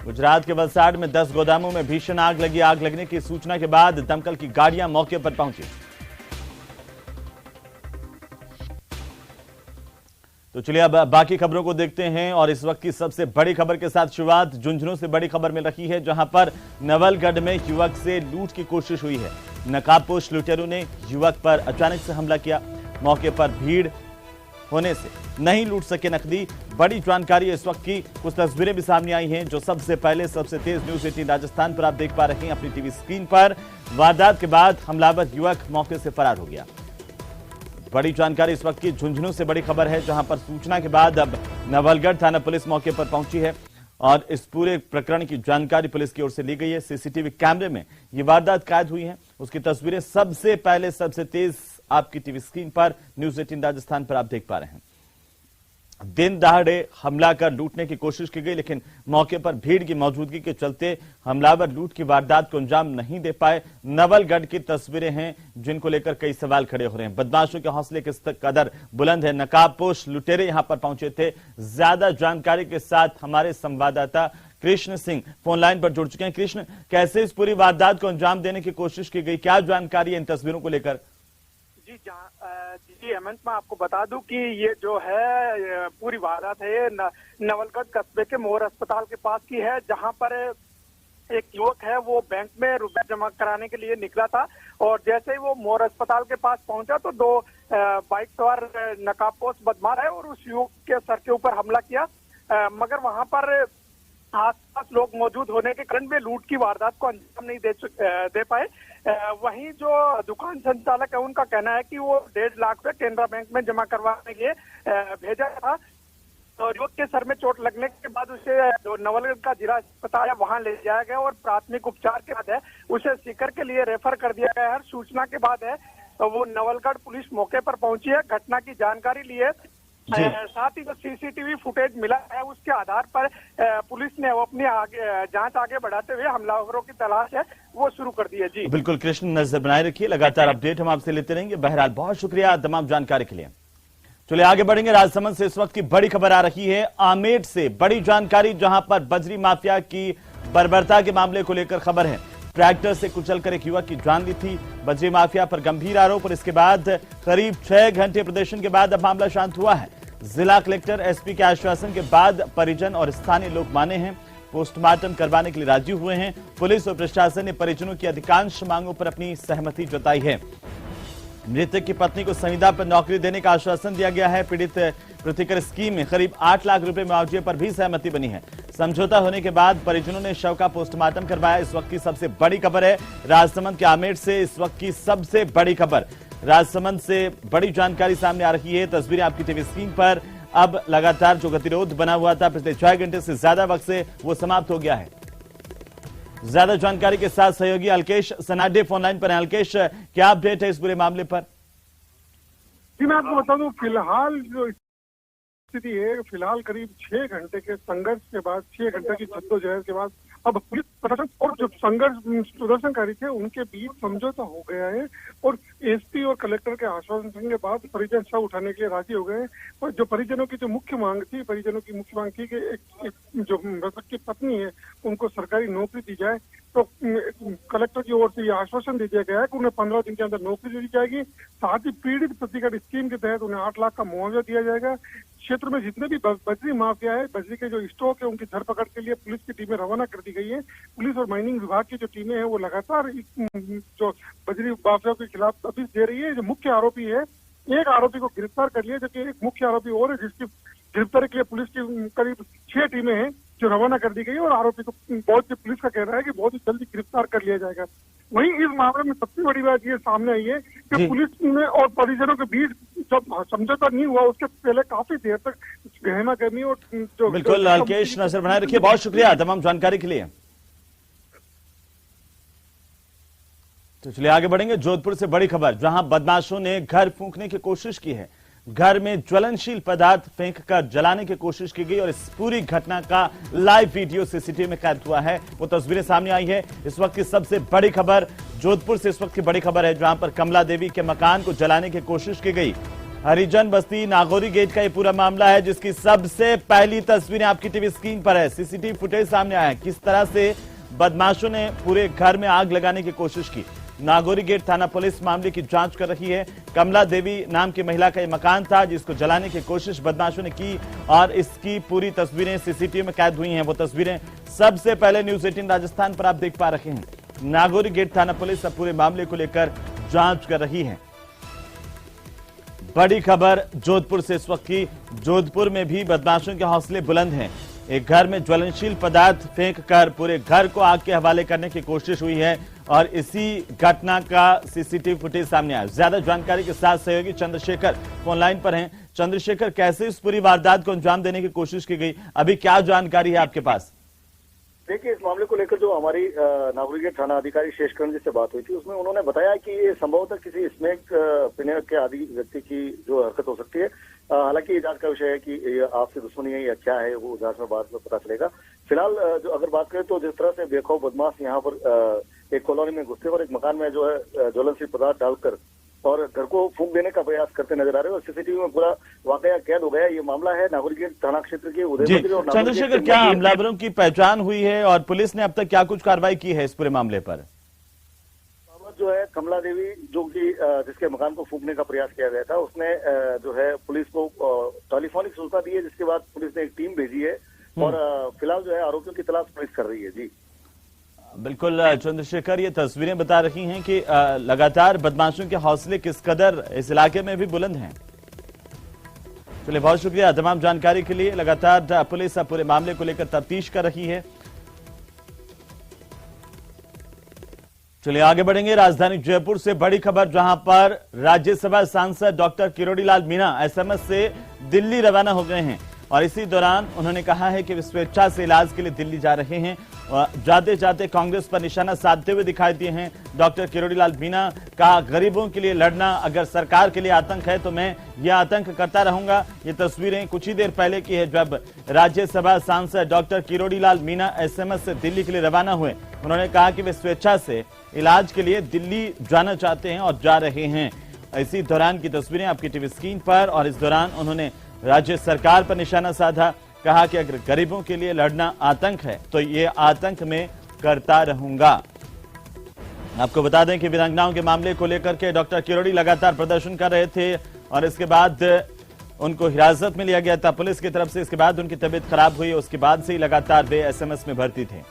गुजरात के वलसाड में 10 गोदामों में भीषण आग लगी। आग लगने की सूचना के बाद दमकल की गाड़ियां मौके पर पहुंची। तो चलिए अब बाकी खबरों को देखते हैं और इस वक्त की सबसे बड़ी खबर के साथ शुरुआत झुंझुनू से बड़ी खबर मिल रही है, जहां पर नवलगढ़ में युवक से लूट की कोशिश हुई है। नकाबपोश लुटेरों ने युवक पर अचानक से हमला किया। मौके पर भीड़ होने से नहीं लूट सके नकदी। बड़ी जानकारी इस वक्त की, कुछ तस्वीरें भी सामने आई हैं जो सबसे पहले सबसे तेज न्यूज 18 राजस्थान पर आप देख पा रहे हैं अपनी टीवी स्क्रीन पर। वारदात के बाद हमलावर युवक मौके से फरार हो गया। बड़ी जानकारी इस वक्त की झुंझुनू से बड़ी खबर है, जहां पर सूचना के बाद अब नवलगढ़ थाना पुलिस मौके पर पहुंची है और इस पूरे प्रकरण की जानकारी पुलिस की ओर से ली गई है। सीसीटीवी कैमरे में ये वारदात कैद हुई है, उसकी तस्वीरें सबसे पहले सबसे तेज आपकी टीवी स्क्रीन पर न्यूज 18 राजस्थान पर आप देख पा रहे हैं। दिन दहाड़े हमला कर लूटने की कोशिश की गई, लेकिन मौके पर भीड़ की मौजूदगी के चलते हमलावर लूट की वारदात को अंजाम नहीं दे पाए। नवलगढ़ की तस्वीरें हैं जिनको लेकर कई सवाल खड़े हो रहे हैं। बदमाशों के हौसले किस कदर बुलंद है। नकाबपोश लुटेरे यहां पर पहुंचे थे। ज्यादा जानकारी के साथ हमारे संवाददाता कृष्ण सिंह फोन लाइन पर जुड़ चुके हैं। कृष्ण, कैसे इस पूरी वारदात को अंजाम देने की कोशिश की गई, क्या जानकारी है इन तस्वीरों को लेकर? जी हेमंत, मैं आपको बता दूं कि ये जो है पूरी वारदात है ये नवलगढ़ कस्बे के मोर अस्पताल के पास की है, जहां पर एक युवक है वो बैंक में रुपए जमा कराने के लिए निकला था और जैसे ही वो मोर अस्पताल के पास पहुंचा तो दो बाइक सवार नकाबपोश बदमाश है और उस युवक के सर के ऊपर हमला किया। मगर वहां पर आसपास लोग मौजूद होने के कारण वे लूट की वारदात को अंजाम नहीं दे पाए। वहीं जो दुकान संचालक है उनका कहना है कि वो 1.5 लाख रुपए केनरा बैंक में जमा करवाने के लिए भेजा था और युवक के सर में चोट लगने के बाद उसे जो नवलगढ़ का जिला अस्पताल है वहां ले जाया गया और प्राथमिक उपचार के बाद है उसे सीकर के लिए रेफर कर दिया गया है। सूचना के बाद है तो वो नवलगढ़ पुलिस मौके पर पहुंची है, घटना की जानकारी ली है। साथ ही जो सीसीटीवी फुटेज मिला है उसके आधार पर पुलिस ने वो अपनी जांच आगे बढ़ाते हुए हमलावरों की तलाश है वो शुरू कर दी है। जी बिल्कुल कृष्ण, नजर बनाए रखिए, लगातार अपडेट हम आपसे लेते रहेंगे। बहरहाल बहुत शुक्रिया तमाम जानकारी के लिए। चलिए आगे बढ़ेंगे। राजसमंद से इस वक्त की बड़ी खबर आ रही है, आमेट से बड़ी जानकारी, जहां पर बजरी माफिया की बर्बरता के मामले को लेकर खबर है। ट्रैक्टर से कुचलकर एक युवक की जान ली थी बजरी माफिया पर गंभीर आरोप और इसके बाद करीब 6 घंटे प्रदर्शन के बाद अब मामला शांत हुआ है। जिला कलेक्टर एसपी के आश्वासन के बाद परिजन और स्थानीय लोग माने हैं, पोस्टमार्टम करवाने के लिए राजी हुए हैं। पुलिस और प्रशासन ने परिजनों की अधिकांश मांगों पर अपनी सहमति जताई है। मृतक की पत्नी को संविदा पर नौकरी देने का आश्वासन दिया गया है। पीड़ित प्रतिकर स्कीम में करीब 8 लाख रुपए मुआवजे पर भी सहमति बनी है। समझौता होने के बाद परिजनों ने शव का पोस्टमार्टम करवाया। इस वक्त की सबसे बड़ी खबर है राजसमंद के आमेट से, इस वक्त की सबसे बड़ी खबर राजसमंद से बड़ी जानकारी सामने आ रही है। तस्वीरें आपकी टीवी स्क्रीन पर। अब लगातार जो गतिरोध बना हुआ था पिछले 6 घंटे से ज्यादा वक्त से वो समाप्त हो गया है। ज्यादा जानकारी के साथ सहयोगी अलकेश सनाडे फोन लाइन पर हैं। अलकेश, क्या अपडेट है इस पूरे मामले पर? जी मैं आपको बता दूं, फिलहाल जो स्थिति है, फिलहाल करीब 6 घंटे के संघर्ष के बाद, 6 घंटे की जद्दोजहद के बाद अब पुलिस प्रशासन और जो संघर्ष प्रदर्शनकारी थे उनके बीच समझौता हो गया है और एसपी और कलेक्टर के आश्वासन के बाद परिजन शव उठाने के लिए राजी हो गए हैं। और जो परिजनों की जो मुख्य मांग थी, परिजनों की मुख्य मांग थी कि एक जो मृतक की पत्नी है उनको सरकारी नौकरी दी जाए, तो कलेक्टर की ओर से ये आश्वासन दे दिया गया है कि उन्हें 15 दिन के अंदर नौकरी दी जाएगी। साथ ही पीड़ित प्रतिकर स्कीम के तहत उन्हें 8 लाख का मुआवजा दिया जाएगा। क्षेत्र में जितने भी बजरी माफिया है, बजरी के जो स्टॉक है उनकी धरपकड़ के लिए पुलिस की टीमें रवाना कर दी गई है। पुलिस और माइनिंग विभाग की जो टीमें हैं वो लगातार जो बजरी माफिया के खिलाफ तफ्तीश दे रही है। जो मुख्य आरोपी है, एक आरोपी को गिरफ्तार कर लिया, जबकि एक मुख्य आरोपी और है जिसकी गिरफ्तारी के लिए पुलिस की करीब 6 टीमें हैं जो रवाना कर दी गई है और आरोपी को बहुत सी पुलिस का कहना है कि बहुत ही जल्दी गिरफ्तार कर लिया जाएगा। वहीं इस मामले में सबसे बड़ी बात ये सामने आई है कि पुलिस ने और परिजनों के बीच जब समझौता नहीं हुआ उसके पहले काफी देर तक गहमा गहमी और जो बिल्कुल अलकेश, नजर बनाए रखिए, बहुत शुक्रिया तमाम जानकारी के लिए। तो चलिए आगे बढ़ेंगे। जोधपुर से बड़ी खबर, जहां बदमाशों ने घर फूंकने की कोशिश की है। घर में ज्वलनशील पदार्थ फेंककर जलाने की कोशिश की गई और इस पूरी घटना का लाइव वीडियो सीसीटीवी में कैद हुआ है। वो तस्वीरें सामने आई है। इस वक्त की सबसे बड़ी खबर जोधपुर से इस वक्त की बड़ी खबर है, जहां पर कमला देवी के मकान को जलाने की कोशिश की गई। हरिजन बस्ती नागौरी गेट का ये पूरा मामला है, जिसकी सबसे पहली तस्वीरें आपकी टीवी स्क्रीन पर है। सीसीटीवी फुटेज सामने आया है, किस तरह से बदमाशों ने पूरे घर में आग लगाने की कोशिश की। नागौरी गेट थाना पुलिस मामले की जांच कर रही है। कमला देवी नाम की महिला का यह मकान था, जिसको जलाने की कोशिश बदमाशों ने की और इसकी पूरी तस्वीरें सीसीटीवी में कैद हुई हैं। वो तस्वीरें सबसे पहले न्यूज 18 राजस्थान पर आप देख पा रहे हैं। नागौरी गेट थाना पुलिस अब पूरे मामले को लेकर जांच कर रही है। बड़ी खबर जोधपुर से इस वक्त की। जोधपुर में भी बदमाशों के हौसले बुलंद हैं। एक घर में ज्वलनशील पदार्थ फेंककर पूरे घर को आग के हवाले करने की कोशिश हुई है और इसी घटना का सीसीटीवी फुटेज सामने आया। ज्यादा जानकारी के साथ सहयोगी चंद्रशेखर फोन लाइन पर हैं। चंद्रशेखर, कैसे इस पूरी वारदात को अंजाम देने की कोशिश की गई, अभी क्या जानकारी है आपके पास? देखिए, इस मामले को लेकर जो हमारी नागौरी गेट थाना अधिकारी शेषकरण जी से बात हुई थी, उसमें उन्होंने बताया कि ये संभवतः किसी स्नेक पिनेर के आदि व्यक्ति की जो हरकत हो सकती है। हालांकि ये जांच का विषय है कि ये आपसे दुश्मनी है या क्या है, वो जांच में बाद में पता चलेगा। फिलहाल जो अगर बात करें तो जिस तरह से बेखौफ बदमाश यहाँ पर एक कॉलोनी में घुसते और एक मकान में जो है ज्वलनशील पदार्थ डालकर और घर को फूंक देने का प्रयास करते नजर आ रहे हैं और सीसीटीवी में पूरा वाकया कैद हो गया। ये मामला है नागौरी गेट थाना क्षेत्र के उदयपुर और चंद्रशेखर, क्या हमलावरों की पहचान हुई है और पुलिस ने अब तक क्या कुछ कार्रवाई की है इस पूरे मामले पर? जो है कमला देवी, जो कि जिसके मकान को फूंकने का प्रयास किया गया था, उसने जो है पुलिस को टेलीफोनिक सूचना दी है, जिसके बाद पुलिस ने एक टीम भेजी है और फिलहाल जो है आरोपियों की तलाश पुलिस कर रही है। जी बिल्कुल चंद्रशेखर, ये तस्वीरें बता रही हैं कि लगातार बदमाशों के हौसले किस कदर इस इलाके में भी बुलंद हैं। चलिए, बहुत शुक्रिया तमाम जानकारी के लिए। लगातार पुलिस पूरे मामले को लेकर तफ्तीश कर रही है। चलिए आगे बढ़ेंगे। राजधानी जयपुर से बड़ी खबर, जहां पर राज्यसभा सांसद डॉक्टर किरोड़ीलाल मीणा एसएमएस से दिल्ली रवाना हो गए हैं और इसी दौरान उन्होंने कहा है कि वे स्वेच्छा से इलाज के लिए दिल्ली जा रहे हैं। जाते जाते कांग्रेस पर निशाना साधते हुए दिखाई दिए हैं डॉक्टर किरोड़ीलाल मीणा। कहा, गरीबों के लिए लड़ना अगर सरकार के लिए आतंक है तो मैं यह आतंक करता रहूंगा। ये तस्वीरें कुछ ही देर पहले की है, जब राज्यसभा सांसद डॉक्टर किरोड़ीलाल मीणा एसएमएस से दिल्ली के लिए रवाना हुए। उन्होंने कहा कि वे स्वेच्छा से इलाज के लिए दिल्ली जाना चाहते हैं और जा रहे हैं। इसी दौरान की तस्वीरें आपकी टीवी स्क्रीन पर। और इस दौरान उन्होंने राज्य सरकार पर निशाना साधा। कहा कि अगर गरीबों के लिए लड़ना आतंक है तो ये आतंक में करता रहूंगा। आपको बता दें कि वीरांगनाओं के मामले को लेकर के डॉक्टर किरोड़ी लगातार प्रदर्शन कर रहे थे और इसके बाद उनको हिरासत में लिया गया था पुलिस की तरफ से। इसके बाद उनकी तबीयत खराब हुई, उसके बाद से ही लगातार वे एसएमएस में भर्ती थे।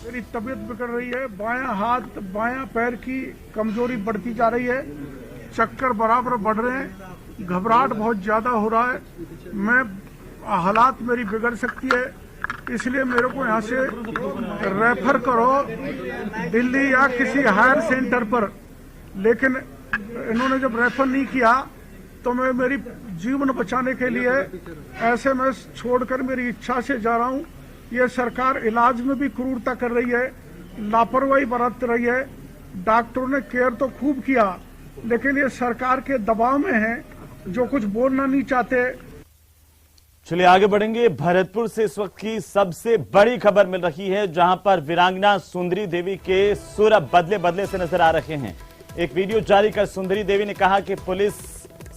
मेरी तबीयत बिगड़ रही है, बायां हाथ बायां पैर की कमजोरी बढ़ती जा रही है, चक्कर बराबर बढ़ रहे हैं, घबराहट बहुत ज्यादा हो रहा है, मैं हालात मेरी बिगड़ सकती है, इसलिए मेरे को यहाँ से रेफर करो दिल्ली या किसी हायर सेंटर पर। लेकिन इन्होंने जब रेफर नहीं किया तो मैं मेरी जीवन बचाने के लिए एसएमएस छोड़कर मेरी इच्छा से जा रहा हूँ। ये सरकार इलाज में भी क्रूरता कर रही है, लापरवाही बरत रही है। डॉक्टरों ने केयर तो खूब किया, लेकिन ये सरकार के दबाव में है, जो कुछ बोलना नहीं चाहते। चलिए आगे बढ़ेंगे। भरतपुर से इस वक्त की सबसे बड़ी खबर मिल रही है, जहां पर वीरांगना सुंदरी देवी के सुर अब बदले बदले से नजर आ रहे हैं। एक वीडियो जारी कर सुंदरी देवी ने कहा कि पुलिस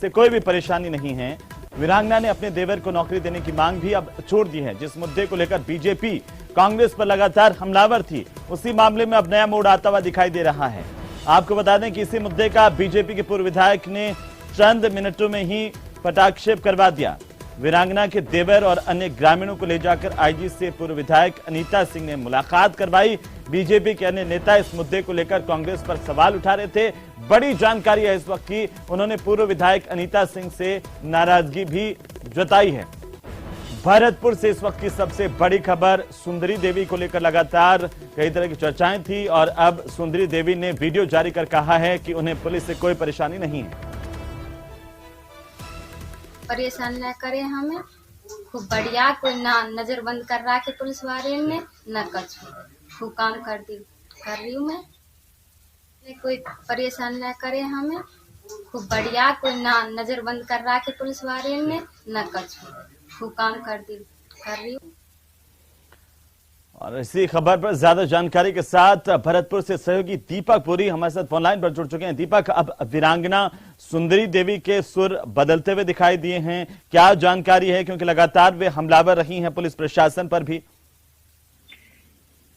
से कोई भी परेशानी नहीं है। वीरांगना ने अपने देवर को नौकरी देने की मांग भी अब छोड़ दी है। जिस मुद्दे को लेकर बीजेपी कांग्रेस पर लगातार हमलावर थी, उसी मामले में अब नया मोड़ आता हुआ दिखाई दे रहा है। आपको बता दें कि इसी मुद्दे का बीजेपी के पूर्व विधायक ने चंद मिनटों में ही पटाक्षेप करवा दिया। वीरांगना के देवर और अन्य ग्रामीणों को ले जाकर आईजी से पूर्व विधायक अनीता सिंह ने मुलाकात करवाई। बीजेपी के अन्य नेता इस मुद्दे को लेकर कांग्रेस पर सवाल उठा रहे थे। बड़ी जानकारी है इस वक्त की, उन्होंने पूर्व विधायक अनीता सिंह से नाराजगी भी जताई है। भरतपुर से इस वक्त की सबसे बड़ी खबर, सुंदरी देवी को लेकर लगातार कई तरह की चर्चाएं थी और अब सुंदरी देवी ने वीडियो जारी कर कहा है कि उन्हें पुलिस से कोई परेशानी नहीं है। परेशान न करे हमें, खूब बढ़िया, कोई ना नजर बंद कर रहा है पुलिस वाले ने, न कुछ खूब काम कर रही हूँ मैं। कोई परेशान न करे हमें, खूब बढ़िया, कोई ना नजर बंद कर रहा है पुलिस वाले ने, न कुछ खूब काम कर रही हूँ। और इसी खबर पर ज्यादा जानकारी के साथ भरतपुर से सहयोगी दीपक पुरी हमारे साथ फोनलाइन पर जुड़ चुके हैं। दीपक, अब वीरांगना सुंदरी देवी के सुर बदलते हुए दिखाई दिए हैं, क्या जानकारी है, क्योंकि लगातार वे हमलावर रही हैं पुलिस प्रशासन पर भी?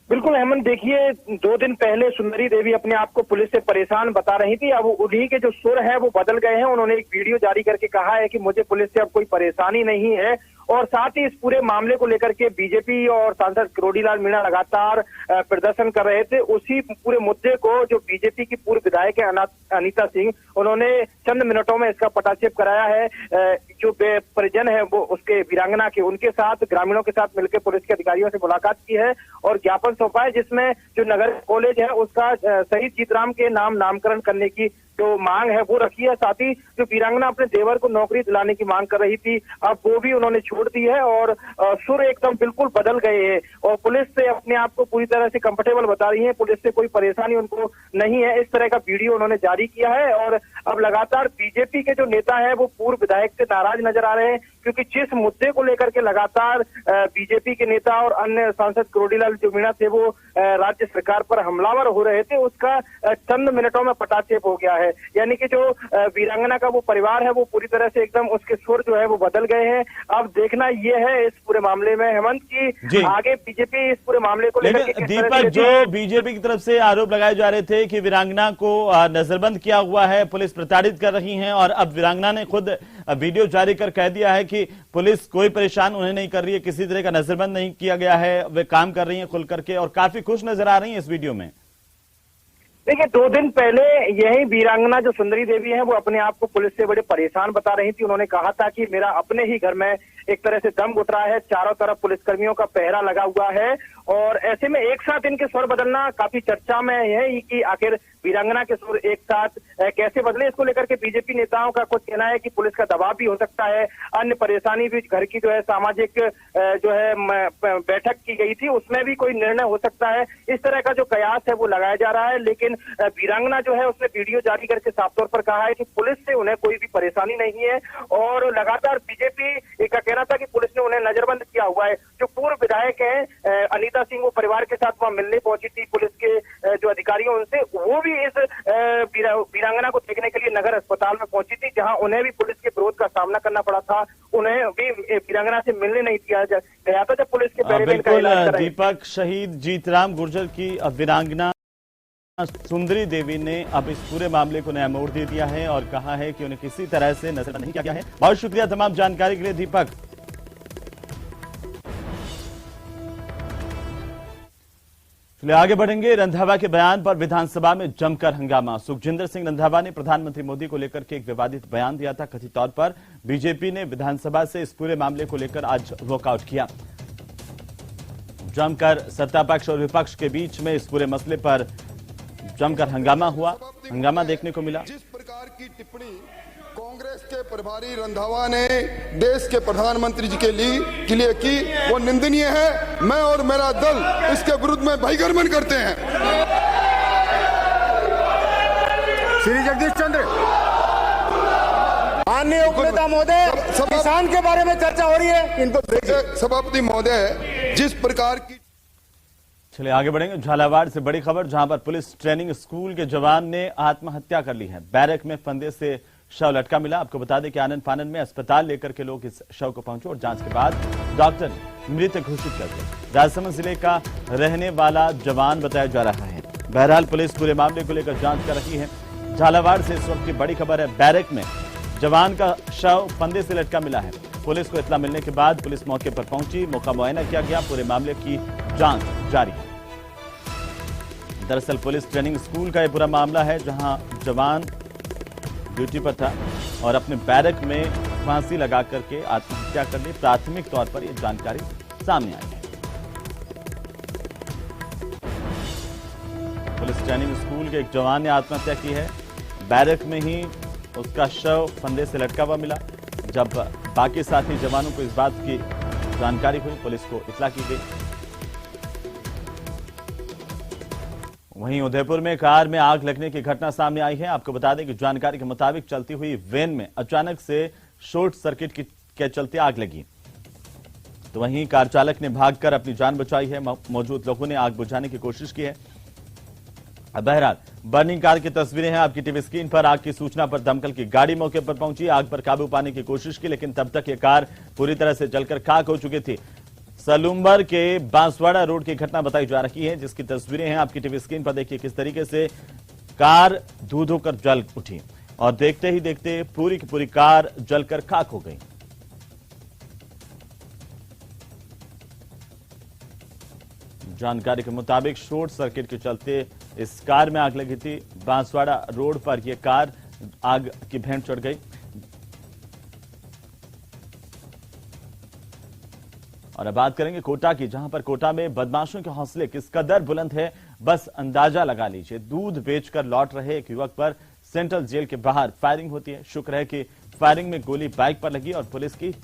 बिल्कुल हेमंत, देखिए 2 दिन पहले सुंदरी देवी अपने आप को पुलिस से परेशान बता रही थी। अब उन्हीं के जो सुर है वो बदल गए हैं। उन्होंने एक वीडियो जारी करके कहा है कि मुझे पुलिस से अब कोई परेशानी नहीं है, और साथ ही इस पूरे मामले को लेकर के बीजेपी और सांसद किरोड़ीलाल मीणा लगातार प्रदर्शन कर रहे थे। उसी पूरे मुद्दे को जो बीजेपी की पूर्व विधायक है अनीता सिंह, उन्होंने चंद मिनटों में इसका पटाक्षेप कराया है। जो परिजन है वो उसके वीरांगना के, उनके साथ ग्रामीणों के साथ मिलकर पुलिस के अधिकारियों से मुलाकात की है और ज्ञापन सौंपा है, जिसमें जो नगर कॉलेज है उसका शहीद जीतराम के नामकरण करने की जो मांग है वो रखी है। साथ ही जो वीरांगना अपने देवर को नौकरी दिलाने की मांग कर रही थी, अब वो भी उन्होंने छोड़ दी है और सुर एकदम बिल्कुल बदल गए हैं और पुलिस से अपने आप को पूरी तरह से कंफर्टेबल बता रही है। पुलिस से कोई परेशानी उनको नहीं है, इस तरह का वीडियो उन्होंने जारी किया है। और अब लगातार बीजेपी के जो नेता है वो पूर्व विधायक से नाराज नजर आ रहे हैं, क्योंकि जिस मुद्दे को लेकर के लगातार बीजेपी के नेता और अन्य सांसद किरोड़ीलाल जो मीणा थे वो राज्य सरकार पर हमलावर हो रहे थे, उसका चंद मिनटों में पटाक्षेप हो गया है। यानी कि जो वीरांगना का वो परिवार है वो पूरी तरह से एकदम उसके सुर जो है वो बदल गए हैं। अब देखना ये है इस पूरे मामले में हेमंत की आगे बीजेपी इस पूरे मामले को लेकर दीपक, जो बीजेपी की तरफ से आरोप लगाए जा रहे थे कि वीरांगना को नजरबंद किया हुआ है, पुलिस प्रताड़ित कर रही है, और अब वीरांगना ने खुद वीडियो जारी कर कह दिया है कि पुलिस कोई परेशान उन्हें नहीं कर रही है, किसी तरह का नजरबंद नहीं किया गया है, वे काम कर रही हैं खुल करके और काफी खुश नजर आ रही हैं इस वीडियो में। देखिए 2 दिन पहले यही वीरांगना जो सुंदरी देवी है वो अपने आप को पुलिस से बड़े परेशान बता रही थी। उन्होंने कहा था कि मेरा अपने ही घर में एक तरह से दम घुट रहा है, चारों तरफ पुलिसकर्मियों का पहरा लगा हुआ है, और ऐसे में एक साथ इनके स्वर बदलना काफी चर्चा में है कि आखिर वीरांगना के सुर एक साथ कैसे बदले। इसको लेकर के बीजेपी नेताओं का कुछ कहना है कि पुलिस का दबाव भी हो सकता है, अन्य परेशानी भी, घर की जो है सामाजिक जो है बैठक की गई थी उसमें भी कोई निर्णय हो सकता है, इस तरह का जो कयास है वो लगाया जा रहा है। लेकिन वीरांगना जो है उसने वीडियो जारी करके साफ तौर पर कहा है कि पुलिस से उन्हें कोई भी परेशानी नहीं है, और लगातार बीजेपी का कहना था कि पुलिस ने उन्हें नजरबंद किया हुआ है। जो पूर्व विधायक है अनीता सिंह, वो परिवार के साथ वहां मिलने पहुंची थी पुलिस के जो अधिकारी उनसे, वो भी इस वीरांगना को देखने के लिए नगर अस्पताल में पहुंची थी, जहां उन्हें भी पुलिस के विरोध का सामना करना पड़ा था। उन्हें भी वीरांगना से मिलने नहीं दिया गया था जब पुलिस के बिल्कुल दीपक, शहीद जीतराम गुर्जर की वीरांगना सुंदरी देवी ने अब इस पूरे मामले को नया मोड़ दे दिया है और कहा है कि उन्हें किसी तरह से नजरबंद नहीं किया गया है। बहुत शुक्रिया तमाम जानकारी के लिए दीपक। चलिए आगे बढ़ेंगे। रंधावा के बयान पर विधानसभा में जमकर हंगामा। सुखजिंदर सिंह रंधावा ने प्रधानमंत्री मोदी को लेकर के एक विवादित बयान दिया था। कथित तौर पर बीजेपी ने विधानसभा से इस पूरे मामले को लेकर आज वॉकआउट किया। जमकर सत्ता पक्ष और विपक्ष के बीच में इस पूरे मसले पर जमकर हंगामा हुआ, हंगामा देखने को मिला। जिस प्रकार की टिप्पणी कांग्रेस के प्रभारी रंधावा ने देश के प्रधानमंत्री जी के लिए की वो निंदनीय है। मैं और मेरा दल इसके विरुद्ध में बहिर्गमन करते हैं। श्री जगदीश चंद्र माननीय उपनेता महोदय, किसान के बारे में चर्चा हो रही है, इनको सभापति महोदय, जिस प्रकार की। चलिए आगे बढ़ेंगे। झालावाड़ से बड़ी खबर, जहां पर पुलिस ट्रेनिंग स्कूल के जवान ने आत्महत्या कर ली है। बैरक में फंदे से शव लटका मिला। आपको बता दें कि आनंद फानंद में अस्पताल लेकर के लोग इस शव को पहुंचे और जांच के बाद डॉक्टर ने मृत घोषित कर दिया। राजसमंद जिले का रहने वाला जवान बताया जा रहा है। बहरहाल पुलिस पूरे मामले को लेकर जांच कर रही है। झालावाड़ से इस वक्त की बड़ी खबर है। बैरक में जवान का शव फंदे से लटका मिला है। पुलिस को इत्तला मिलने के बाद पुलिस मौके पर पहुंची, मौका मुआयना किया गया, पूरे मामले की जांच जारी है। दरअसल पुलिस ट्रेनिंग स्कूल का यह पूरा मामला है, जहां जवान ड्यूटी पर था और अपने बैरक में फांसी लगा करके आत्महत्या कर ली। प्राथमिक तौर पर यह जानकारी सामने आई है। पुलिस ट्रेनिंग स्कूल के एक जवान ने आत्महत्या की है। बैरक में ही उसका शव फंदे से लटका हुआ मिला। जब बाकी साथी जवानों को इस बात की जानकारी हुई, पुलिस को इत्तला की गई। वहीं उदयपुर में कार में आग लगने की घटना सामने आई है। आपको बता दें कि जानकारी के मुताबिक चलती हुई वैन में अचानक से शॉर्ट सर्किट के चलते आग लगी। तो वहीं कार चालक ने भागकर अपनी जान बचाई है। मौजूद लोगों ने आग बुझाने की कोशिश की है। बहरहाल बर्निंग कार की तस्वीरें हैं आपकी टीवी स्क्रीन पर। आग की सूचना पर दमकल की गाड़ी मौके पर पहुंची, आग पर काबू पाने की कोशिश की, लेकिन तब तक यह कार पूरी तरह से जलकर खाक हो चुकी थी। सलूम्बर के बांसवाड़ा रोड की घटना बताई जा रही है, जिसकी तस्वीरें हैं आपकी टीवी स्क्रीन पर। देखिए किस तरीके से कार धू धू कर जल उठी और देखते ही देखते पूरी की पूरी कार जलकर खाक हो गई। जानकारी के मुताबिक शॉर्ट सर्किट के चलते इस कार में आग लगी थी। बांसवाड़ा रोड पर यह कार आग की भेंट चढ़ गई। और अब बात करेंगे कोटा की, जहां पर कोटा में बदमाशों के हौसले किस कदर बुलंद है, बस अंदाजा लगा लीजिए। दूध बेचकर लौट रहे एक युवक पर सेंट्रल जेल के बाहर फायरिंग होती है। शुक्र है कि फायरिंग में गोली बाइक पर लगी और पुलिस की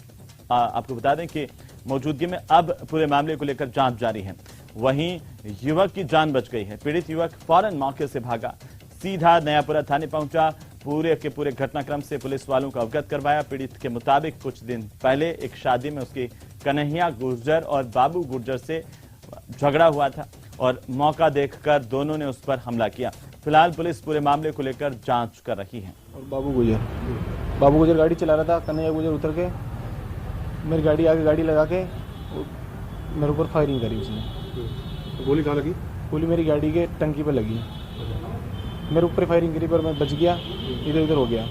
आपको बता दें कि मौजूदगी में अब पूरे मामले को लेकर जांच जारी है। वहीं युवक की जान बच गई है। पीड़ित युवक फौरन मौके से भागा, सीधा नयापुरा थाने पहुंचा। पूरे के पूरे घटनाक्रम से पुलिस वालों को अवगत करवाया। पीड़ित के मुताबिक कुछ दिन पहले एक शादी में उसकी कन्हैया गुर्जर और बाबू गुर्जर से झगड़ा हुआ था और मौका देखकर दोनों ने उस पर हमला किया। फिलहाल पुलिस पूरे मामले को लेकर जांच कर रही है। और बाबू गुर्जर गाड़ी चला रहा था, कन्हैया गुर्जर उतर के मेरी गाड़ी आगे गाड़ी लगा के मेरे ऊपर फायरिंग करी उसने। तो गोली कहाँ लगी? गोली मेरी गाड़ी के टंकी पे लगी, मेरे ऊपर फायरिंग करी पर मैं बच गया, इधर उधर हो गया।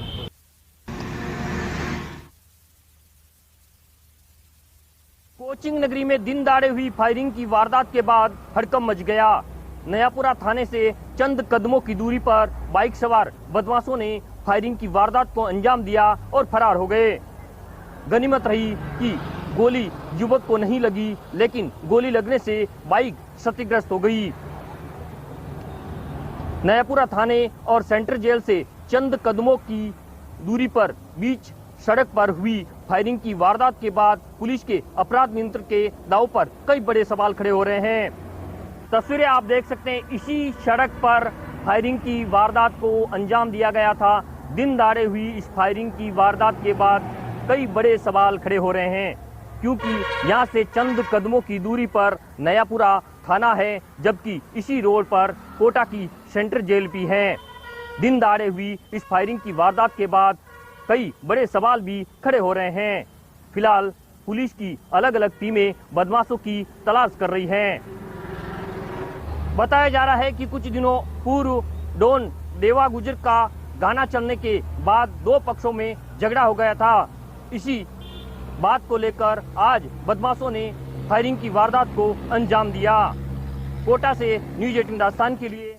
कोचिंग नगरी में दिन दहाड़े हुई फायरिंग की वारदात के बाद हड़कंप मच गया। नयापुरा थाने से चंद कदमों की दूरी पर बाइक सवार बदमाशों ने फायरिंग की वारदात को अंजाम दिया और फरार हो गए। गनीमत रही कि गोली युवक को नहीं लगी, लेकिन गोली लगने से बाइक क्षतिग्रस्त हो गई। नयापुरा थाने और सेंट्रल जेल से चंद कदमों की दूरी पर बीच सड़क पर हुई फायरिंग की वारदात के बाद पुलिस के अपराध नियंत्रण के दाव पर कई बड़े सवाल खड़े हो रहे हैं। तस्वीरें आप देख सकते हैं, इसी सड़क पर फायरिंग की वारदात को अंजाम दिया गया था। दिन दहाड़े हुई इस फायरिंग की वारदात के बाद कई बड़े सवाल खड़े हो रहे हैं, क्योंकि यहाँ से चंद कदमों की दूरी पर नयापुरा थाना है, जबकि इसी रोड पर कोटा की सेंट्रल जेल भी है। दिन दहाड़े हुई इस फायरिंग की वारदात के बाद कई बड़े सवाल भी खड़े हो रहे हैं। फिलहाल पुलिस की अलग अलग टीमें बदमाशों की तलाश कर रही हैं। बताया जा रहा है कि कुछ दिनों पूर्व डॉन देवा गुर्जर का गाना चलने के बाद दो पक्षों में झगड़ा हो गया था। इसी बात को लेकर आज बदमाशों ने फायरिंग की वारदात को अंजाम दिया। कोटा से न्यूज 18 राजस्थान के लिए।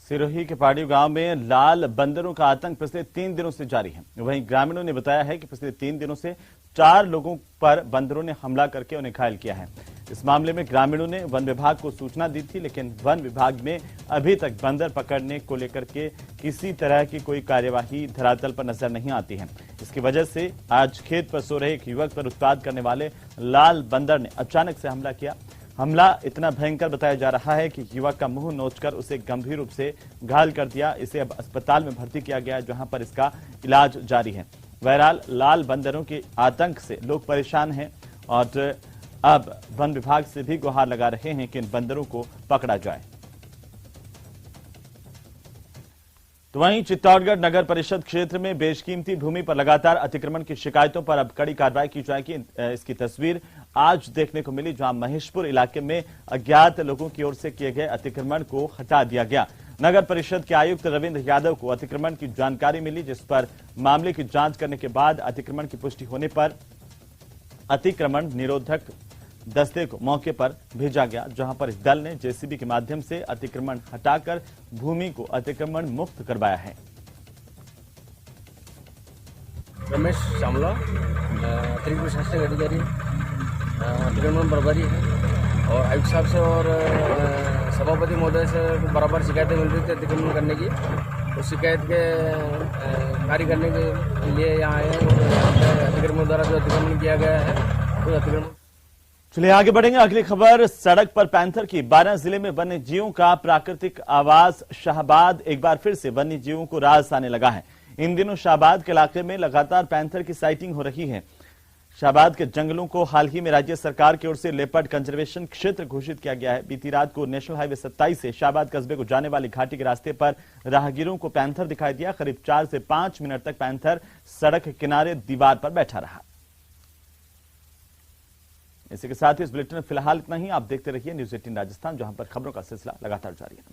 सिरोही के पाड़ी गांव में लाल बंदरों का आतंक पिछले 3 दिनों से जारी है। वहीं ग्रामीणों ने बताया है कि पिछले 3 दिनों से 4 लोगों पर बंदरों ने हमला करके उन्हें घायल किया है। इस मामले में ग्रामीणों ने वन विभाग को सूचना दी थी, लेकिन वन विभाग में अभी तक बंदर पकड़ने को लेकर के किसी तरह की कोई कार्यवाही धरातल पर नजर नहीं आती है। इसकी वजह से आज खेत पर सो रहे एक युवक पर उत्पात करने वाले लाल बंदर ने अचानक से हमला किया। हमला इतना भयंकर बताया जा रहा है कि युवक का मुंह नोचकर उसे गंभीर रूप से घायल कर दिया। इसे अब अस्पताल में भर्ती किया गया है, जहां पर इसका इलाज जारी है। बहरहाल लाल बंदरों के आतंक से लोग परेशान हैं और अब वन विभाग से भी गुहार लगा रहे हैं कि इन बंदरों को पकड़ा जाए। तो वहीं चित्तौड़गढ़ नगर परिषद क्षेत्र में बेशकीमती भूमि पर लगातार अतिक्रमण की शिकायतों पर अब कड़ी कार्रवाई की जाएगी। इसकी तस्वीर आज देखने को मिली, जहां महेशपुर इलाके में अज्ञात लोगों की ओर से किए गए अतिक्रमण को हटा दिया गया। नगर परिषद के आयुक्त रविंद्र यादव को अतिक्रमण की जानकारी मिली, जिस पर मामले की जांच करने के बाद अतिक्रमण की पुष्टि होने पर अतिक्रमण निरोधक दस्ते को मौके पर भेजा गया, जहां पर इस दल ने जेसीबी के माध्यम से अतिक्रमण हटाकर भूमि को अतिक्रमण मुक्त करवाया है। रमेश शामला अतिरिक्त प्रशासनिक अधिकारी अतिक्रमण प्रभारी है और आयुक्त साहब से और सभापति महोदय से बराबर शिकायतें मिल रही थी अतिक्रमण करने की। उस शिकायत के कार्य करने के लिए यहाँ आए और अतिक्रमण द्वारा जो अतिक्रमण किया गया है तो अतिक्रमण। चलिए आगे बढ़ेंगे। अगली खबर सड़क पर पैंथर की। 12 जिले में वन्य जीवों का प्राकृतिक आवास शाहबाद एक बार फिर से वन्य जीवों को रास आने लगा है। इन दिनों शाहबाद के इलाके में लगातार पैंथर की साइटिंग हो रही है। शाहबाद के जंगलों को हाल ही में राज्य सरकार की ओर से लेपर्ड कंजर्वेशन क्षेत्र घोषित किया गया है। बीती रात को नेशनल हाईवे 27 से शाहबाद कस्बे को जाने वाली घाटी के रास्ते पर राहगीरों को पैंथर दिखाई दिया। करीब 4 से 5 मिनट तक पैंथर सड़क किनारे दीवार पर बैठा रहा। इसी के साथ ही इस बुलेटिन में फिलहाल इतना ही। आप देखते रहिए न्यूज़ 18 राजस्थान, जहां पर खबरों का सिलसिला लगातार जारी है।